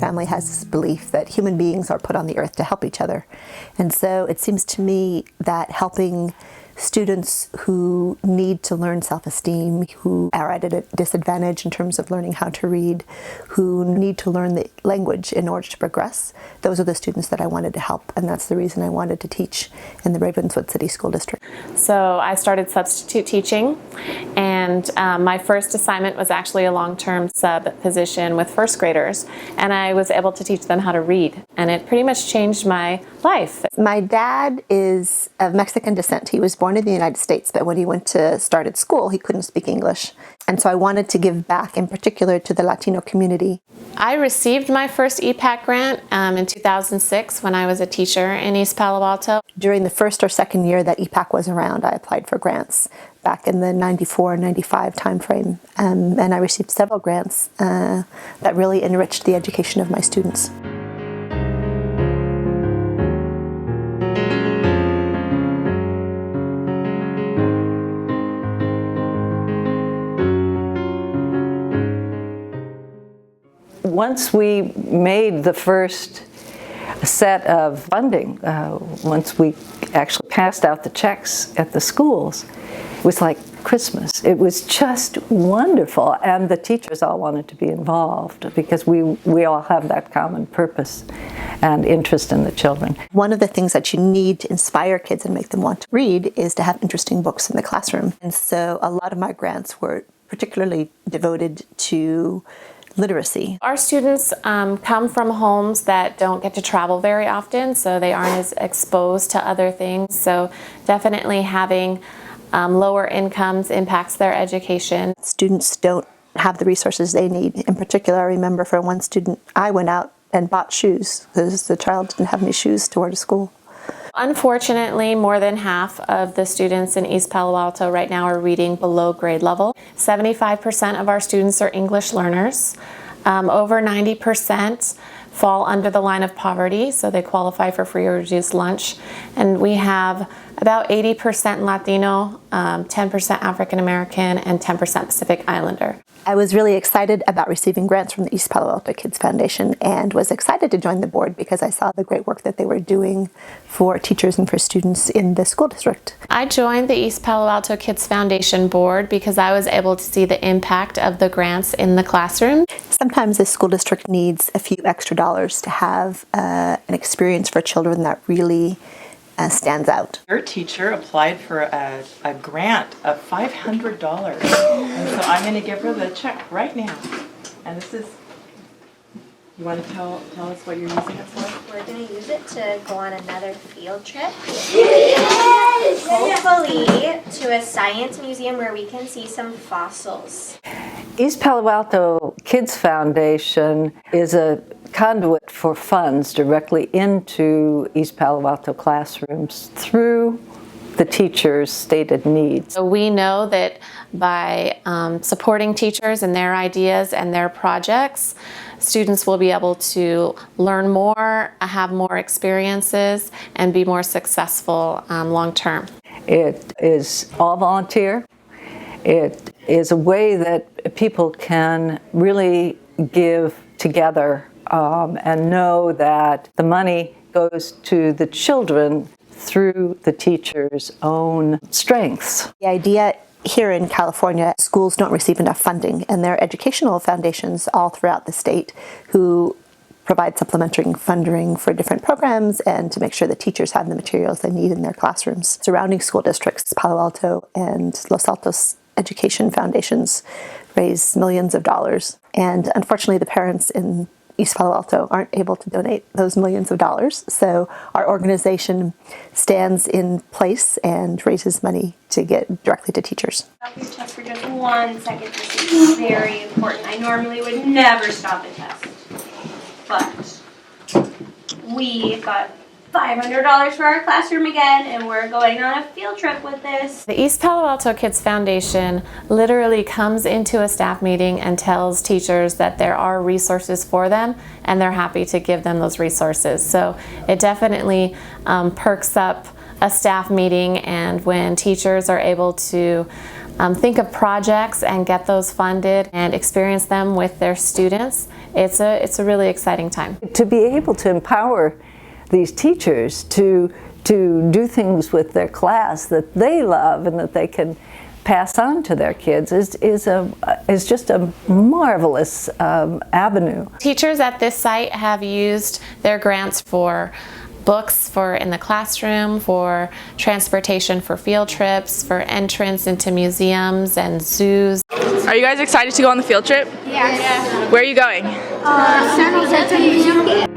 family has this belief that human beings are put on the earth to help each other. And so it seems to me that helping students who need to learn self-esteem, who are at a disadvantage in terms of learning how to read, who need to learn the language in order to progress, those are the students that I wanted to help, and that's the reason I wanted to teach in the Ravenswood City School District. So I started substitute teaching, and my first assignment was actually a long-term sub position with first graders, and I was able to teach them how to read, and it pretty much changed my life. My dad is of Mexican descent. He was born in the United States, but when he went to start at school, he couldn't speak English. And so I wanted to give back, in particular, to the Latino community. I received my first Epak grant in 2006 when I was a teacher in East Palo Alto. During the first or second year that Epak was around, I applied for grants back in the 94-95 timeframe. And I received several grants that really enriched the education of my students. Once we made the first set of funding, once we actually passed out the checks at the schools, it was like Christmas. It was just wonderful, and the teachers all wanted to be involved because we all have that common purpose and interest in the children. One of the things that you need to inspire kids and make them want to read is to have interesting books in the classroom. And so a lot of my grants were particularly devoted to literacy. Our students come from homes that don't get to travel very often, so they aren't as exposed to other things. So definitely having lower incomes impacts their education. Students don't have the resources they need. In particular, I remember for one student, I went out and bought shoes because the child didn't have any shoes to wear to school. Unfortunately, more than half of the students in East Palo Alto right now are reading below grade level. 75% of our students are English learners. Over 90% fall under the line of poverty, so they qualify for free or reduced lunch. And we have about 80% Latino, 10% African American, and 10% Pacific Islander. I was really excited about receiving grants from the East Palo Alto Kids Foundation and was excited to join the board because I saw the great work that they were doing for teachers and for students in the school district. I joined the East Palo Alto Kids Foundation board because I was able to see the impact of the grants in the classroom. Sometimes the school district needs a few extra dollars to have an experience for children that really stands out. Your teacher applied for a grant of $500, and so I'm going to give her the check right now. And this is, you want to tell us what you're using it for? We're going to use it to go on another field trip. Yes! Hopefully to a science museum where we can see some fossils. East Palo Alto Kids Foundation is a conduit for funds directly into East Palo Alto classrooms through the teachers' stated needs. So we know that by supporting teachers and their ideas and their projects, students will be able to learn more, have more experiences, and be more successful long term. It is all volunteer. It is a way that people can really give together and know that the money goes to the children through the teacher's own strengths. The idea here in California, schools don't receive enough funding, and there are educational foundations all throughout the state who provide supplementary funding for different programs and to make sure that teachers have the materials they need in their classrooms. Surrounding school districts, Palo Alto and Los Altos education foundations raise millions of dollars, and unfortunately the parents in East Palo Alto aren't able to donate those millions of dollars. So our organization stands in place and raises money to get directly to teachers. Stop your test for just 1 second. This is very important. I normally would never stop a test, but we got $500 for our classroom again, and we're going on a field trip with this. The East Palo Alto Kids Foundation literally comes into a staff meeting and tells teachers that there are resources for them, and they're happy to give them those resources. So it definitely perks up a staff meeting, and when teachers are able to think of projects and get those funded and experience them with their students, it's a really exciting time. To be able to empower these teachers to do things with their class that they love and that they can pass on to their kids is just a marvelous avenue. Teachers at this site have used their grants for books for in the classroom, for transportation for field trips, for entrance into museums and zoos. Are you guys excited to go on the field trip? Yes. Where are you going? San Jose Museum.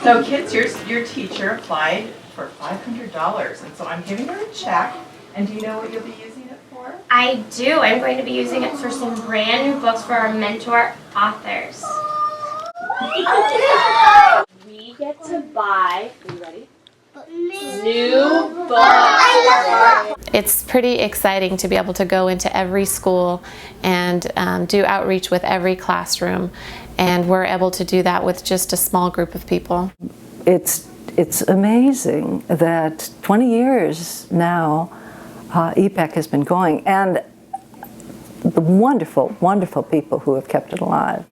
So kids, your teacher applied for $500, and so I'm giving her a check. And do you know what you'll be using it for? I do. I'm going to be using it for some brand new books for our mentor authors. We get to buy, are you ready? New books. It's pretty exciting to be able to go into every school and do outreach with every classroom, and we're able to do that with just a small group of people. It's amazing that 20 years now Epak has been going, and the wonderful, wonderful people who have kept it alive.